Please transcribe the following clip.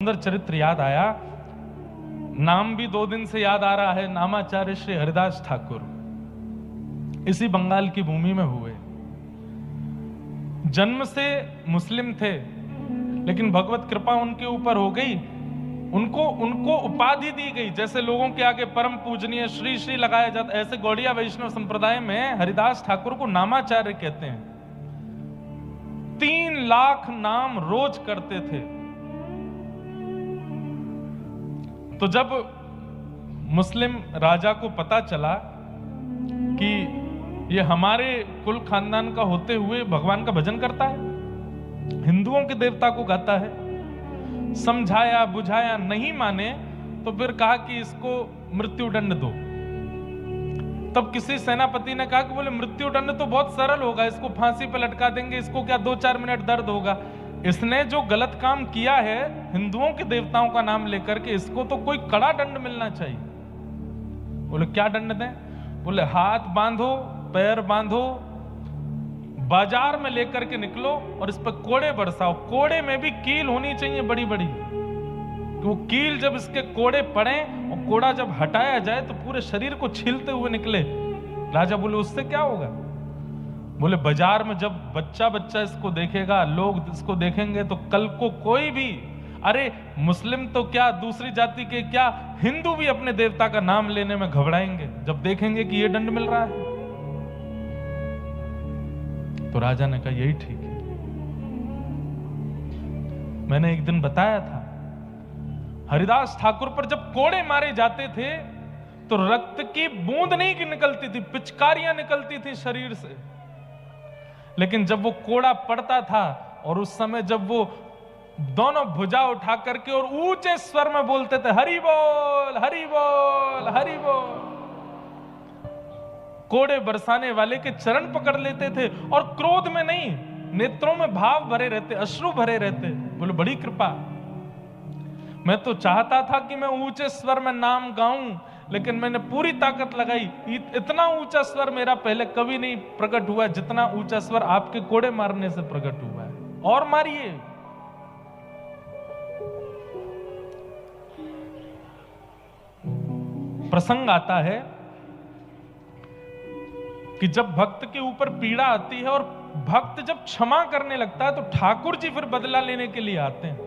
सुंदर चरित्र याद आया, नाम भी 2 दिन से याद आ रहा है, नामाचार्य श्री हरिदास ठाकुर। इसी बंगाल की भूमि में हुए, जन्म से मुस्लिम थे, लेकिन भगवत कृपा उनके ऊपर हो गई, उनको उपाधि दी गई। जैसे लोगों के आगे परम पूजनीय श्री श्री लगाया जाता, ऐसे गौड़िया वैष्णव संप्रदाय में हरिदास ठाकुर को नामाचार्य कहते हैं। 3 लाख नाम रोज करते थे। तो जब मुस्लिम राजा को पता चला कि ये हमारे कुल खानदान का होते हुए भगवान का भजन करता है, हिंदुओं के देवता को गाता है, समझाया बुझाया, नहीं माने तो फिर कहा कि इसको मृत्यु दंड दो। तब किसी सेनापति ने कहा कि बोले मृत्यु दंड तो बहुत सरल होगा, इसको फांसी पे लटका देंगे, इसको क्या 2-4 मिनट दर्द होगा। इसने जो गलत काम किया है हिंदुओं के देवताओं का नाम लेकर के, इसको तो कोई कड़ा दंड मिलना चाहिए। बोले क्या दंड दें? बोले हाथ बांधो, पैर बांधो, बाजार में लेकर के निकलो और इस पर कोड़े बरसाओ। कोड़े में भी कील होनी चाहिए बड़ी बड़ी, वो कील जब इसके कोड़े पड़े और कोड़ा जब हटाया जाए तो पूरे शरीर को छीलते हुए निकले। राजा बोले उससे क्या होगा? बोले बाजार में जब बच्चा बच्चा इसको देखेगा, लोग इसको देखेंगे तो कल को कोई भी, अरे मुस्लिम तो क्या, दूसरी जाति के क्या, हिंदू भी अपने देवता का नाम लेने में घबराएंगे जब देखेंगे कि ये दंड मिल रहा है। तो राजा ने कहा यही ठीक है। मैंने एक दिन बताया था, हरिदास ठाकुर पर जब कोड़े मारे जाते थे तो रक्त की बूंद नहीं निकलती थी, पिचकारियां निकलती थी शरीर से। लेकिन जब वो कोड़ा पड़ता था और उस समय जब वो दोनों भुजा उठा करके और ऊंचे स्वर में बोलते थे हरि बोल हरि बोल हरि बोल, कोड़े बरसाने वाले के चरण पकड़ लेते थे और क्रोध में नहीं, नेत्रों में भाव भरे रहते, अश्रु भरे रहते। बोले बड़ी कृपा। मैं तो चाहता था कि मैं ऊंचे स्वर में नाम गाऊं, लेकिन मैंने पूरी ताकत लगाई, इतना ऊंचा स्वर मेरा पहले कभी नहीं प्रकट हुआ जितना ऊंचा स्वर आपके कोड़े मारने से प्रकट हुआ है, और मारिए। प्रसंग आता है कि जब भक्त के ऊपर पीड़ा आती है और भक्त जब क्षमा करने लगता है तो ठाकुर जी फिर बदला लेने के लिए आते हैं।